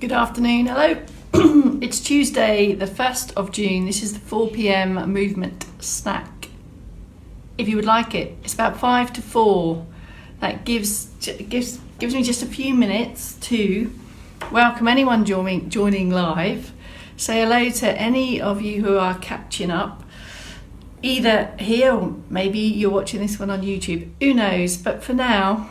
Good afternoon, hello. It's Tuesday, the 1st of June. This is the 4 p.m. movement snack. If you would like it, it's about 5 to 4. That gives me just a few minutes to welcome anyone joining live. Say hello to any of you who are catching up, either here or maybe you're watching this one on YouTube. Who knows? But for now,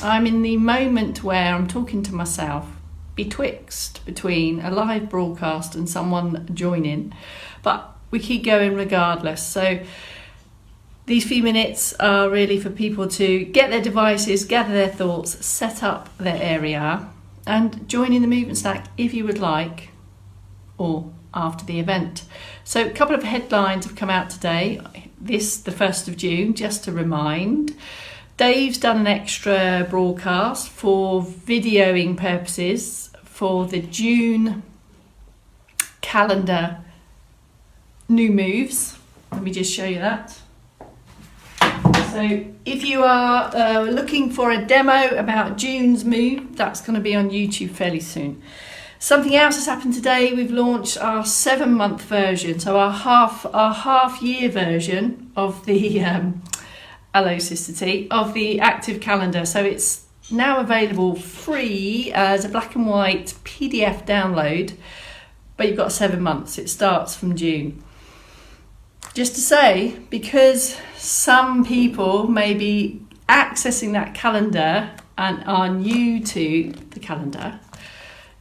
I'm in the moment where I'm talking to myself, between a live broadcast and someone joining, but we keep going regardless. So these few minutes are really for people to get their devices, gather their thoughts, set up their area and join in the movement snack if you would like, or after the event. So a couple of headlines have come out today. The 1st of June, just to remind. Dave's done an extra broadcast for videoing purposes for the June calendar new moves. Let me just show you that. So if you are looking for a demo about June's move, that's going to be on YouTube fairly soon. Something else has happened today. We've launched our 7-month version, so our half year version of the hello Sister T, of the active calendar. So it's now available free as a black and white PDF download, but you've got 7 months. It starts from June. Just to say, because some people may be accessing that calendar and are new to the calendar,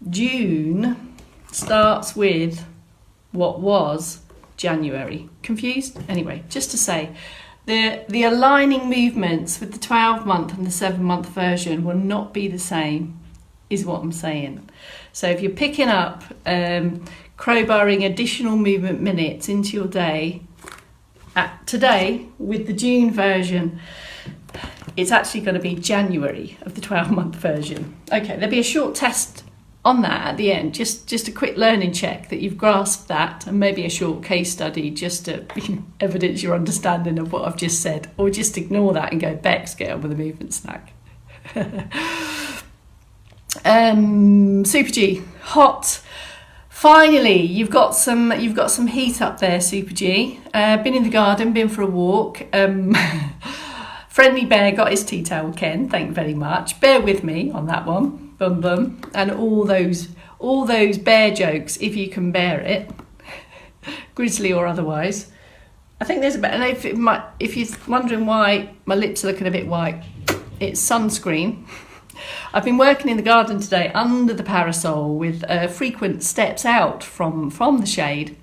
June starts with what was January. Confused? Anyway, just to say, the aligning movements with the 12-month and the 7-month version will not be the same, is what I'm saying. So if you're picking up, crowbarring additional movement minutes into your day, today with the June version, it's actually going to be January of the 12-month version. Okay, there'll be a short test on that at the end, just a quick learning check that you've grasped that, and maybe a short case study just to evidence your understanding of what I've just said, or just ignore that and go, Bex, get on with the movement snack. Super G, hot. Finally, you've got some heat up there, Super G. Been in the garden, been for a walk. Friendly Bear got his tea towel, Ken. Thank you very much. Bear with me on that one. Bum bum. And all those bear jokes, if you can bear it, grizzly or otherwise. I think there's a bit. And if you're wondering why my lips are looking a bit white, it's sunscreen. I've been working in the garden today under the parasol with frequent steps out from the shade.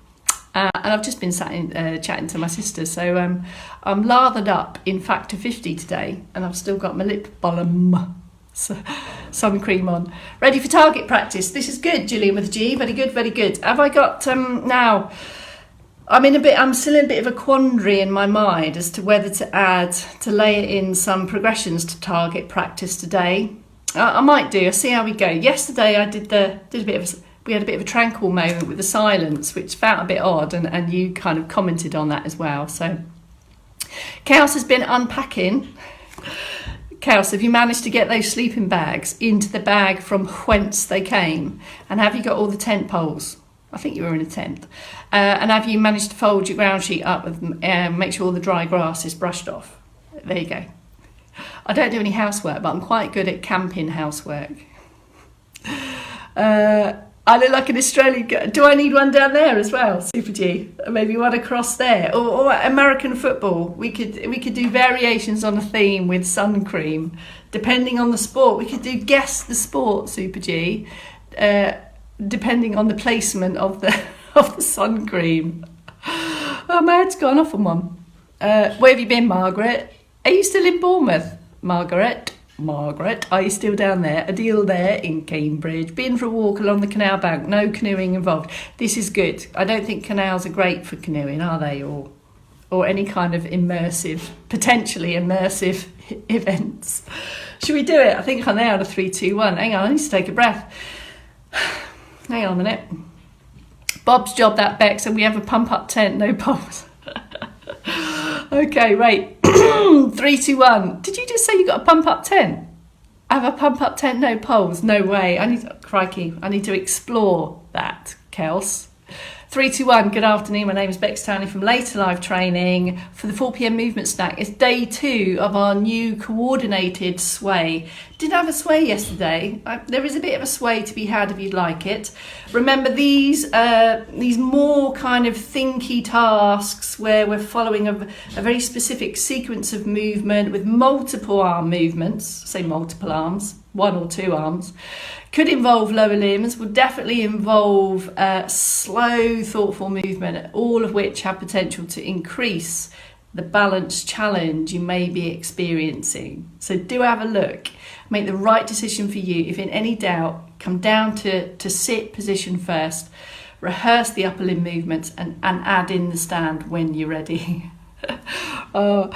And I've just been chatting to my sister, so I'm lathered up in factor 50 today, and I've still got my lip balm, sun cream on, ready for target practice. This is good, Gillian with a G. Very good, very good. Have I got now? I'm still in a bit of a quandary in my mind as to whether to layer in some progressions to target practice today. I might do. I'll see how we go. Yesterday I did a bit of. We had a bit of a tranquil moment with the silence, which felt a bit odd, and you kind of commented on that as well. So, Chaos has been unpacking. Chaos, have you managed to get those sleeping bags into the bag from whence they came? And have you got all the tent poles? I think you were in a tent. And have you managed to fold your ground sheet up and make sure all the dry grass is brushed off? There you go. I don't do any housework, but I'm quite good at camping housework. I look like an Australian girl. Do I need one down there as well, Super G? Maybe one across there, or American football. We could do variations on a theme with sun cream, depending on the sport. We could do guess the sport, Super G, depending on the placement of the sun cream. Oh, my head's gone off on one. Where have you been, Margaret? Are you still in Bournemouth, Margaret, are you still down there? A deal there in Cambridge. Been for a walk along the canal bank. No canoeing involved. This is good. I don't think canals are great for canoeing, are they? Or any kind of potentially immersive events. Should we do it? I think I'm there on a 3, 2, 1. Hang on, I need to take a breath. Hang on a minute. Bob's job that, Bex, and we have a pump-up tent. No poles. Okay, wait. 3, 2, 1. Did you just say you got a pump-up tent? Have a pump up tent, no poles? No way. Crikey, I need to explore that, Kels. 3, 2, 1. Good afternoon. My name is Bex Townley from Later Live Training for the 4 p.m. movement snack. It's day 2 of our new coordinated sway. Didn't have a sway yesterday. There is a bit of a sway to be had if you'd like it. Remember these more kind of thinky tasks where we're following a very specific sequence of movement with multiple arm movements. Say multiple arms, 1 or 2 arms. Could involve lower limbs, will definitely involve slow, thoughtful movement, all of which have potential to increase the balance challenge you may be experiencing. So do have a look, make the right decision for you. If in any doubt, come down to sit position first, rehearse the upper limb movements and add in the stand when you're ready. I'm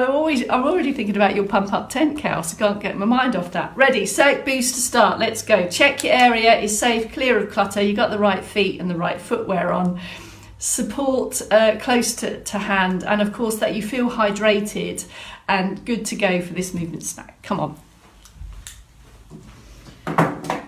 already thinking about your pump up tent, Cal, so I can't get my mind off that. Ready, set, boost to start. Let's go. Check your area is safe, clear of clutter. You got the right feet and the right footwear on. Support close to hand, and of course that you feel hydrated and good to go for this movement snack. Come on.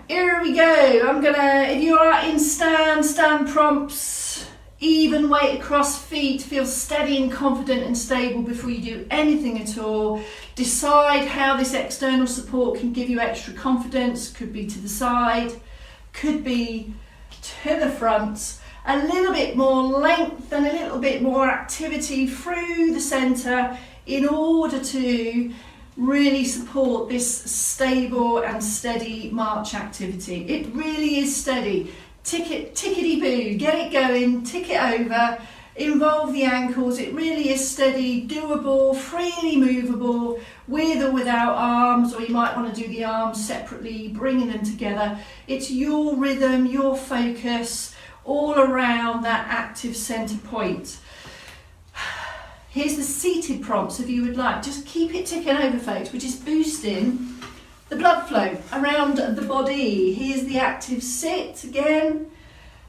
Here we go. If you are in stand prompts. Even weight across feet, feel steady and confident and stable before you do anything at all. Decide how this external support can give you extra confidence. Could be to the side, could be to the front. A little bit more length and a little bit more activity through the centre in order to really support this stable and steady march activity. It really is steady. Tickety-boo, get it going, tick it over, involve the ankles. It really is steady, doable, freely movable, with or without arms, or you might want to do the arms separately, bringing them together. It's your rhythm, your focus, all around that active centre point. Here's the seated prompts if you would like. Just keep it ticking over, folks, which is boosting the blood flow around the body. Here's the active sit again.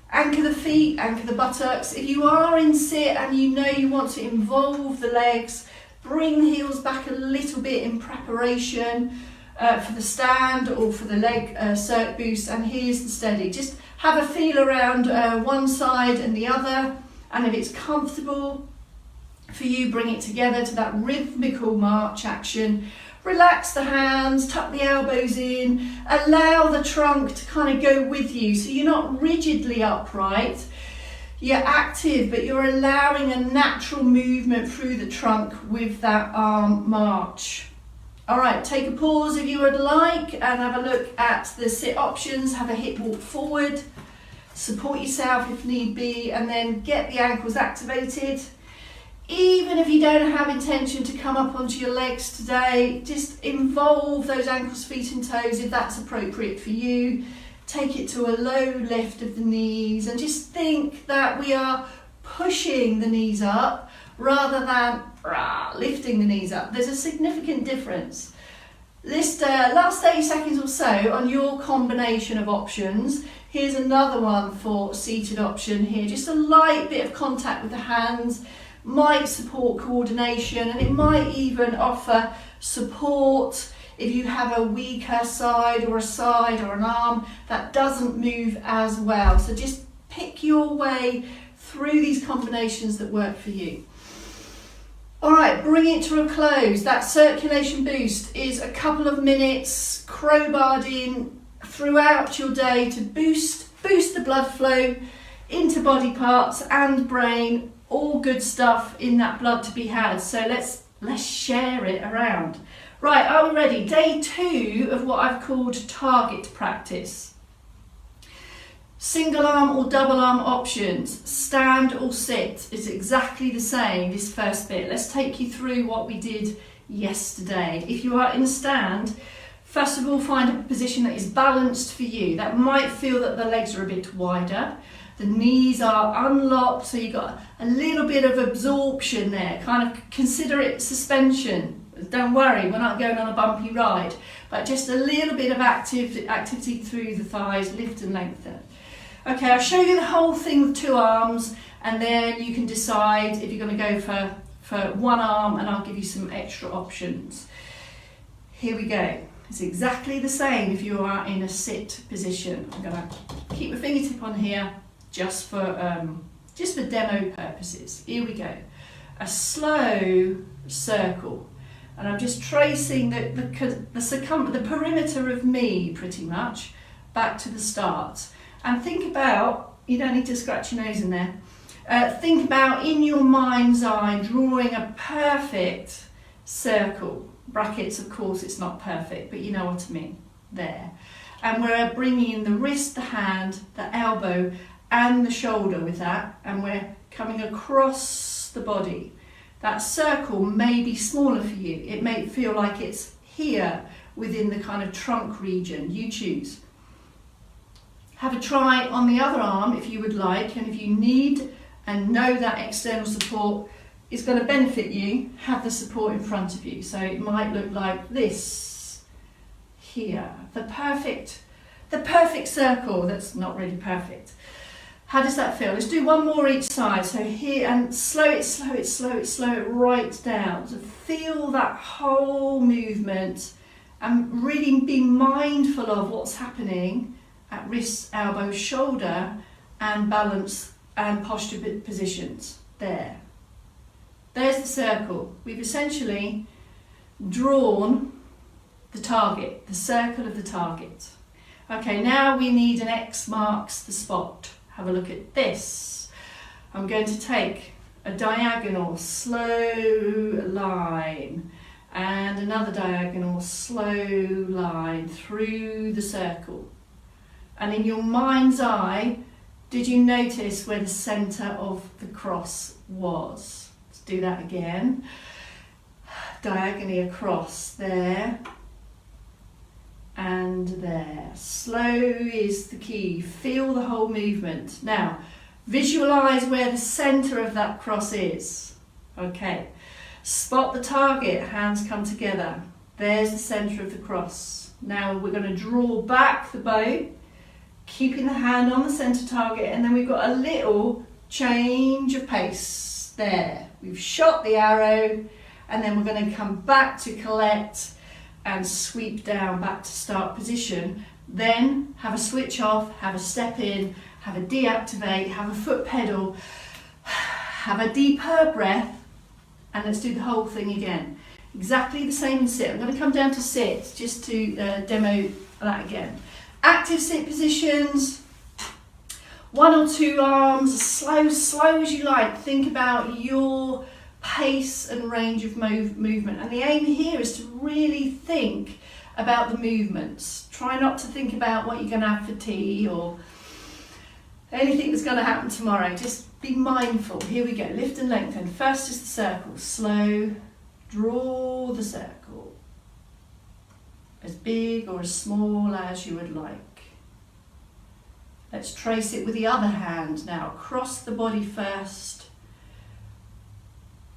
Anchor the feet, anchor the buttocks. If you are in sit and you know you want to involve the legs, bring the heels back a little bit in preparation for the stand or for the leg circ boost. And here's the steady. Just have a feel around one side and the other. And if it's comfortable for you, bring it together to that rhythmical march action. Relax the hands, tuck the elbows in, allow the trunk to kind of go with you. So you're not rigidly upright, you're active, but you're allowing a natural movement through the trunk with that arm march. All right, take a pause if you would like and have a look at the sit options. Have a hip walk forward, support yourself if need be, and then get the ankles activated. Even if you don't have intention to come up onto your legs today, just involve those ankles, feet and toes if that's appropriate for you. Take it to a low lift of the knees and just think that we are pushing the knees up rather than lifting the knees up. There's a significant difference. List last 30 seconds or so on your combination of options. Here's another one for seated option here. Just a light bit of contact with the hands might support coordination, and it might even offer support if you have a weaker side or an arm that doesn't move as well. So just pick your way through these combinations that work for you. All right, bring it to a close. That circulation boost is a couple of minutes crowbarred in throughout your day to boost the blood flow into body parts and brain. All good stuff in that blood to be had. So let's share it around. Right, are we ready? Day 2 of what I've called target practice. Single arm or double arm options, stand or sit is exactly the same, this first bit. Let's take you through what we did yesterday. If you are in a stand, first of all, find a position that is balanced for you. That might feel that the legs are a bit wider. The knees are unlocked, so you've got a little bit of absorption there. Kind of consider it suspension. Don't worry, we're not going on a bumpy ride, but just a little bit of activity through the thighs, lift and lengthen. Okay, I'll show you the whole thing with 2 arms, and then you can decide if you're going to go for 1 arm, and I'll give you some extra options. Here we go. It's exactly the same if you are in a sit position. I'm going to keep my fingertip on here just for demo purposes. Here we go. A slow circle, and I'm just tracing the perimeter of me pretty much back to the start. And think about, you don't need to scratch your nose in there, think about in your mind's eye drawing a perfect circle. Brackets, of course, it's not perfect, but you know what I mean, there. And we're bringing in the wrist, the hand, the elbow and the shoulder with that, and we're coming across the body. That circle may be smaller for you. It may feel like it's here within the kind of trunk region. You choose. Have a try on the other arm if you would like, and if you need and know that external support is going to benefit you, have the support in front of you. So it might look like this here. The perfect circle that's not really perfect. How does that feel? Let's do one more each side. So here, and slow it right down. So feel that whole movement and really be mindful of what's happening at wrist, elbow, shoulder, and balance and posture positions. There. There's the circle. We've essentially drawn the target, the circle of the target. Okay, now we need an X marks the spot. Have a look at this. I'm going to take a diagonal slow line and another diagonal slow line through the circle. And in your mind's eye, did you notice where the centre of the cross was? Let's do that again. Diagonally across there and there. Slow is the key. Feel the whole movement. Now, visualize where the center of that cross is. Okay. Spot the target. Hands come together. There's the center of the cross. Now we're going to draw back the bow, keeping the hand on the center target, and then we've got a little change of pace there. We've shot the arrow, and then we're going to come back to collect and sweep down back to start position. Then have a switch off, have a step in, have a deactivate, have a foot pedal, have a deeper breath, and let's do the whole thing again. Exactly the same in sit. I'm going to come down to sit just to demo that again. Active sit positions, one or two arms, as slow as you like. Think about your pace and range of movement, and the aim here is to really think about the movements. Try not to think about what you're going to have for tea or anything that's going to happen tomorrow. Just be mindful. Here we go. Lift and lengthen. First is the circle. Slow. Draw the circle as big or as small as you would like. Let's trace it with the other hand now. Across the body first.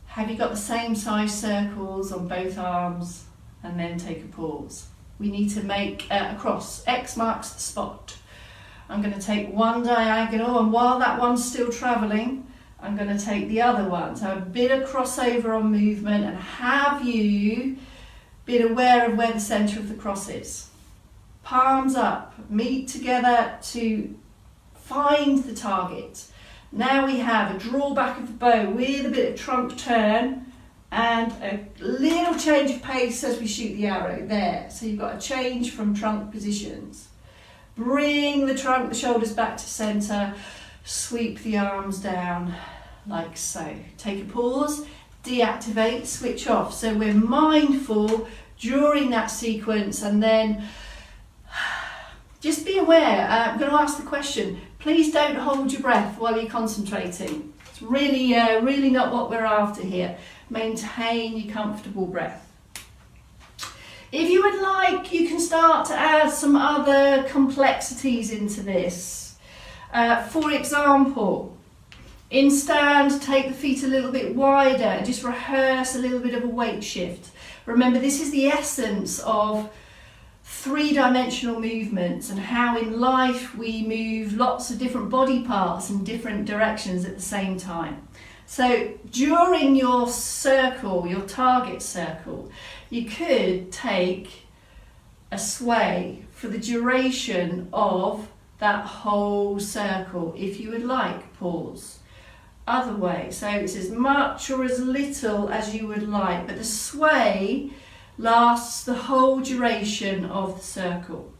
Have you got the same size circles on both arms? And then take a pause. We need to make a cross. X marks the spot. I'm going to take one diagonal, and while that one's still travelling, I'm going to take the other one. So a bit of crossover on movement, and have you been aware of where the centre of the cross is? Palms up, meet together to find the target. Now we have a draw back of the bow with a bit of trunk turn and a little change of pace as we shoot the arrow there. So you've got a change from trunk positions. Bring the trunk, the shoulders back to centre, sweep the arms down like so. Take a pause, deactivate, switch off. So we're mindful during that sequence, and then just be aware. I'm going to ask the question. Please don't hold your breath while you're concentrating. It's really not what we're after here. Maintain your comfortable breath. If you would like, you can start to add some other complexities into this. For example, in stand, take the feet a little bit wider and just rehearse a little bit of a weight shift. Remember, this is the essence of three-dimensional movements and how in life we move lots of different body parts in different directions at the same time. So during your circle, your target circle, you could take a sway for the duration of that whole circle. If you would like, pause. Other way, so it's as much or as little as you would like, but the sway lasts the whole duration of the circle.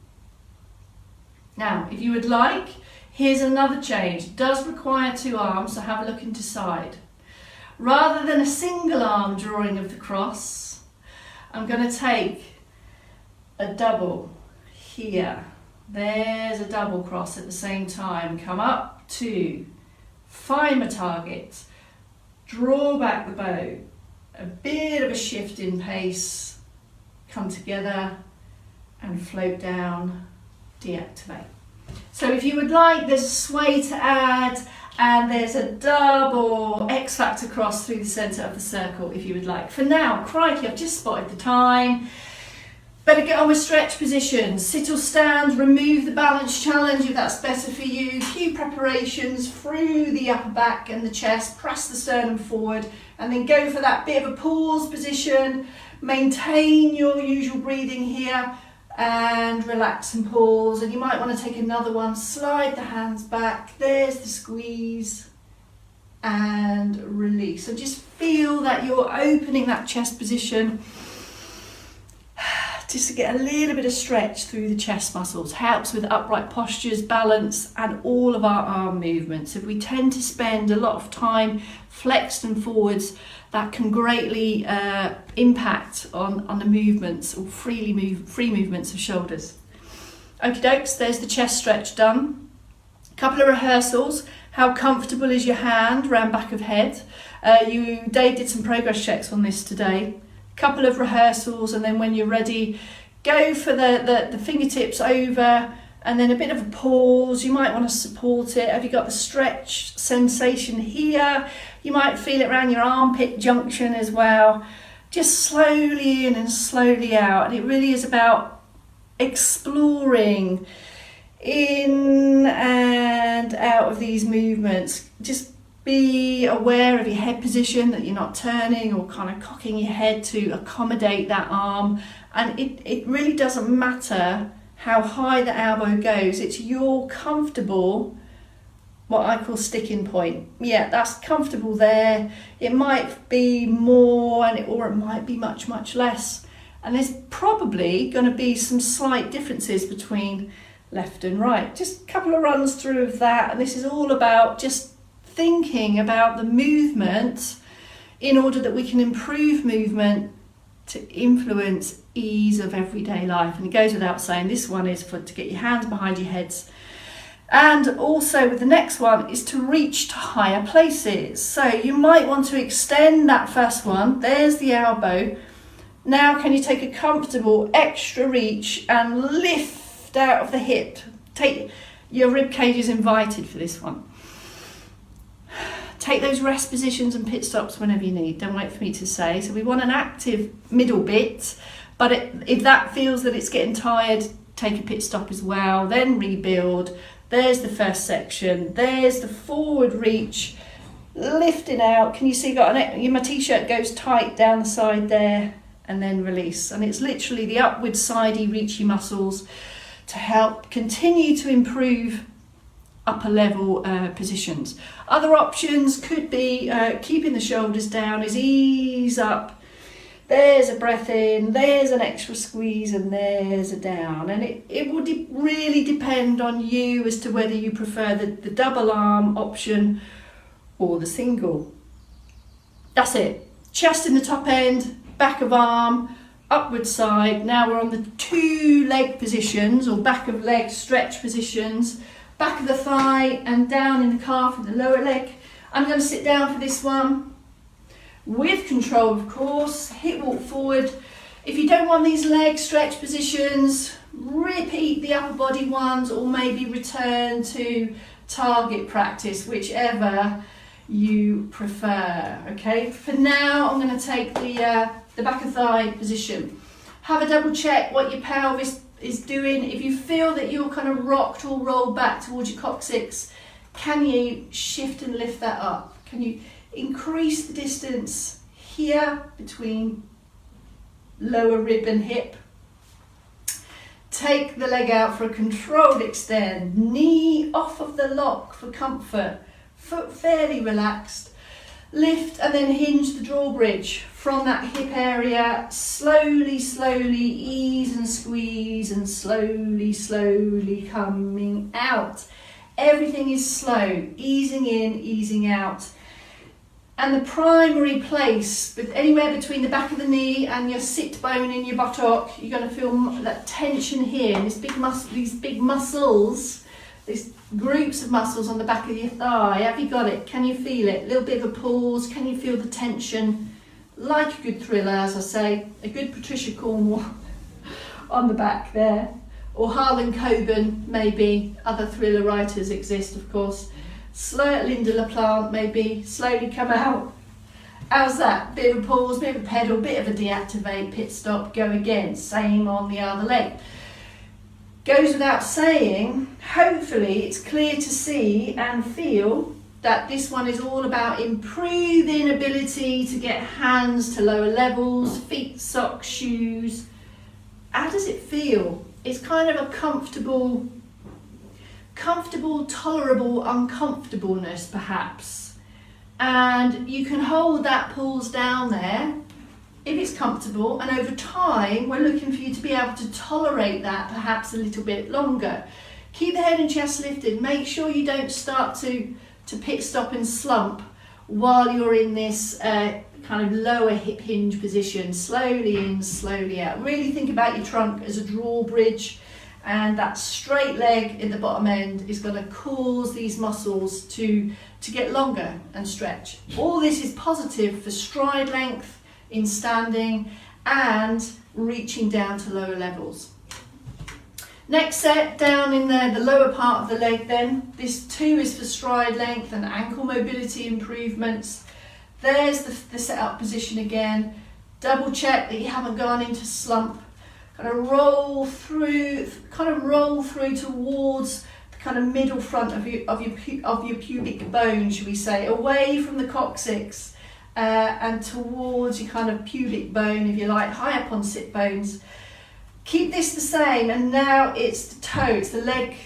Now, if you would like, here's another change. It does require 2 arms, so have a look into side. Rather than a single arm drawing of the cross, I'm going to take a double here. There's a double cross at the same time. Come up, 2, find my target, draw back the bow, a bit of a shift in pace, come together and float down, deactivate. So if you would like, there's a sway to add, and there's a double X factor cross through the centre of the circle if you would like. For now, crikey, I've just spotted the time. Better get on with stretch positions. Sit or stand, remove the balance challenge if that's better for you. Few preparations through the upper back and the chest, press the sternum forward, and then go for that bit of a pause position. Maintain your usual breathing here and relax and pause. And you might want to take another one, slide the hands back, there's the squeeze and release. So just feel that you're opening that chest position, just to get a little bit of stretch through the chest muscles. Helps with upright postures, balance, and all of our arm movements. If we tend to spend a lot of time flexed and forwards, that can greatly impact on the movements or free movements of shoulders. Okie dokes, there's the chest stretch done. A couple of rehearsals. How comfortable is your hand round back of head? Dave did some progress checks on this today. Couple of rehearsals, and then when you're ready, go for the fingertips over, and then a bit of a pause. You might want to support it. Have you got the stretch sensation here? You might feel it around your armpit junction as well. Just slowly in and slowly out, and it really is about exploring in and out of these movements. Just be aware of your head position, that you're not turning or kind of cocking your head to accommodate that arm. And it really doesn't matter how high the elbow goes. It's your comfortable, what I call sticking point. Yeah, that's comfortable there. It might be more or it might be much, much less. And there's probably going to be some slight differences between left and right. Just a couple of runs through of that. And this is all about just thinking about the movement in order that we can improve movement to influence ease of everyday life. And it goes without saying, this one is to get your hands behind your heads, and also with the next one is to reach to higher places. So you might want to extend that first one. There's the elbow. Now can you take a comfortable extra reach and lift out of the hip? Take your rib cage is invited for this one. Take those rest positions and pit stops whenever you need. Don't wait for me to say. So we want an active middle bit, but if that feels that it's getting tired, take a pit stop as well. Then rebuild. There's the first section. There's the forward reach, lifting out. Can you see my t-shirt goes tight down the side there, and then release. And it's literally the upward sidey reachy muscles to help continue to improve upper level positions. Other options could be keeping the shoulders down, is ease up. There's a breath in, there's an extra squeeze, and there's a down. And it will really depend on you as to whether you prefer the double arm option or the single. That's it. Chest in the top end, back of arm, upward side. Now we're on the 2 leg positions, or back of leg stretch positions. Back of the thigh and down in the calf and the lower leg. I'm going to sit down for this one with control, of course. Hip walk forward. If you don't want these leg stretch positions, repeat the upper body ones, or maybe return to target practice, whichever you prefer. Okay, for now I'm going to take the back of thigh position. Have a double check what your pelvis is doing. If you feel that you're kind of rocked or rolled back towards your coccyx, can you shift and lift that up? Can you increase the distance here between lower rib and hip? Take the leg out for a controlled extend, knee off of the lock for comfort, foot fairly relaxed. Lift and then hinge the drawbridge from that hip area, slowly, slowly ease and squeeze and slowly, slowly coming out. Everything is slow, easing in, easing out. And the primary place, anywhere between the back of the knee and your sit bone in your buttock, you're going to feel that tension here, and these big muscles, these groups of muscles on the back of your thigh. Have you got it? Can you feel it? A little bit of a pause. Can you feel the tension? Like a good thriller, as I say, a good Patricia Cornwell on the back there. Or Harlan Coben, maybe. Other thriller writers exist, of course. Slow Linda LaPlante, maybe. Slowly come out. How's that? Bit of a pause, bit of a pedal, bit of a deactivate, pit stop, go again. Same on the other leg. Goes without saying, hopefully it's clear to see and feel that this one is all about improving ability to get hands to lower levels, feet, socks, shoes. How does it feel? It's kind of a comfortable, tolerable uncomfortableness perhaps. And you can hold that pulse down there if it's comfortable, and over time we're looking for you to be able to tolerate that perhaps a little bit longer. Keep the head and chest lifted. Make sure you don't start to pit stop and slump while you're in this kind of lower hip hinge position. Slowly in, slowly out. Really think about your trunk as a drawbridge, and that straight leg in the bottom end is going to cause these muscles to get longer and stretch. All this is positive for stride length in standing and reaching down to lower levels. Next set, down in there, the lower part of the leg then. This too is for stride length and ankle mobility improvements. There's the set-up position again. Double check that you haven't gone into slump. Kind of roll through towards the kind of middle front of your pubic bone, should we say, away from the coccyx. And towards your kind of pubic bone, if you like, high up on sit bones. Keep this the same, and now it's the toe, it's the leg,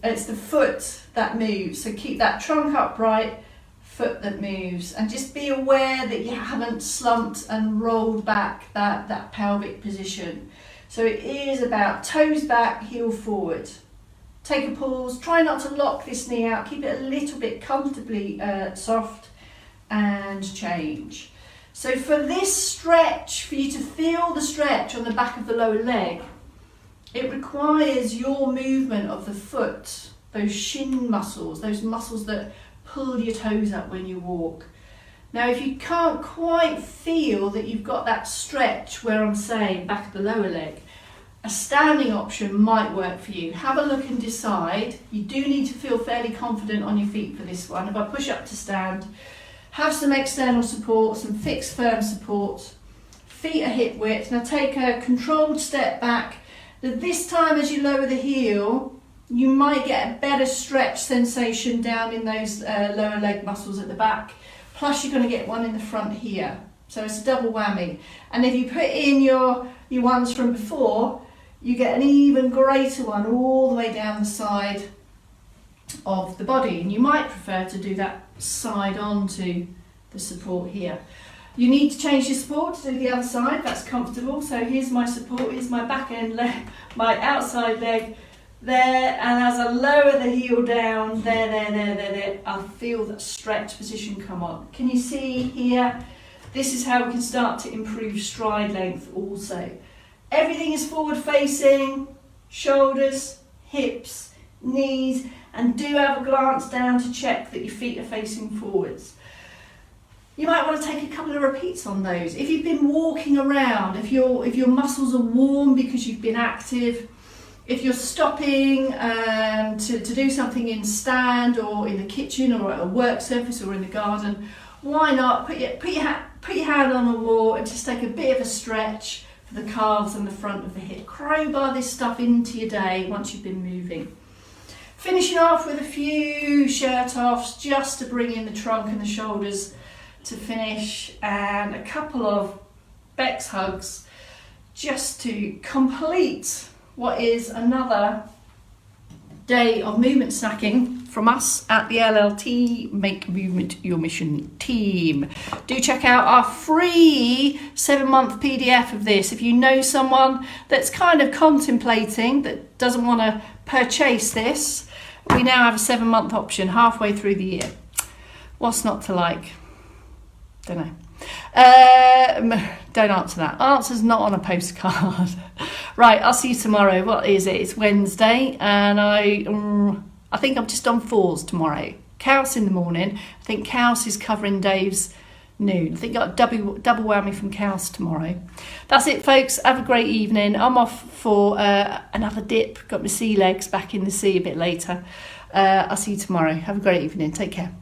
it's the foot that moves. So keep that trunk upright, foot that moves, and just be aware that you haven't slumped and rolled back that pelvic position. So it is about toes back, heel forward. Take a pause, try not to lock this knee out, keep it a little bit comfortably soft, and change. So for this stretch, for you to feel the stretch on the back of the lower leg, it requires your movement of the foot, those shin muscles, those muscles that pull your toes up when you walk. Now if you can't quite feel that you've got that stretch where I'm saying back of the lower leg, a standing option might work for you. Have a look and decide. You do need to feel fairly confident on your feet for this one. If I push up to stand, have some external support, some fixed firm support, feet are hip width. Now take a controlled step back. This time as you lower the heel, you might get a better stretch sensation down in those lower leg muscles at the back. Plus you're going to get one in the front here. So it's a double whammy. And if you put in your ones from before, you get an even greater one all the way down the side of the body, and you might prefer to do that side onto the support here. You need to change your support to do the other side. That's comfortable. So here's my support, here's my back end leg, my outside leg there, and as I lower the heel down, there, I feel that stretch position come on. Can you see here? This is how we can start to improve stride length also. Everything is forward facing, shoulders, hips, knees, and do have a glance down to check that your feet are facing forwards. You might want to take a couple of repeats on those. If you've been walking around, if your muscles are warm because you've been active, if you're stopping to do something in stand or in the kitchen or at a work surface or in the garden, why not put your hand on the wall and just take a bit of a stretch for the calves and the front of the hip. Crowbar this stuff into your day once you've been moving. Finishing off with a few shirt offs just to bring in the trunk and the shoulders to finish, and a couple of Beck's hugs just to complete what is another day of movement snacking from us at the LLT Make Movement Your Mission team. Do check out our free 7-month PDF of this. If you know someone that's kind of contemplating, that doesn't want to purchase this, we now have a 7-month option halfway through the year. What's not to like? Don't know. Don't answer that. Answer's not on a postcard. Right, I'll see you tomorrow. What is it? It's Wednesday, and I think I'm just on 4s tomorrow. Chaos in the morning. I think Chaos is covering Dave's noon. I think I got double whammy from Chaos tomorrow. That's it, folks. Have a great evening. I'm off for another dip. Got my sea legs back in the sea a bit later. I'll see you tomorrow. Have a great evening. Take care.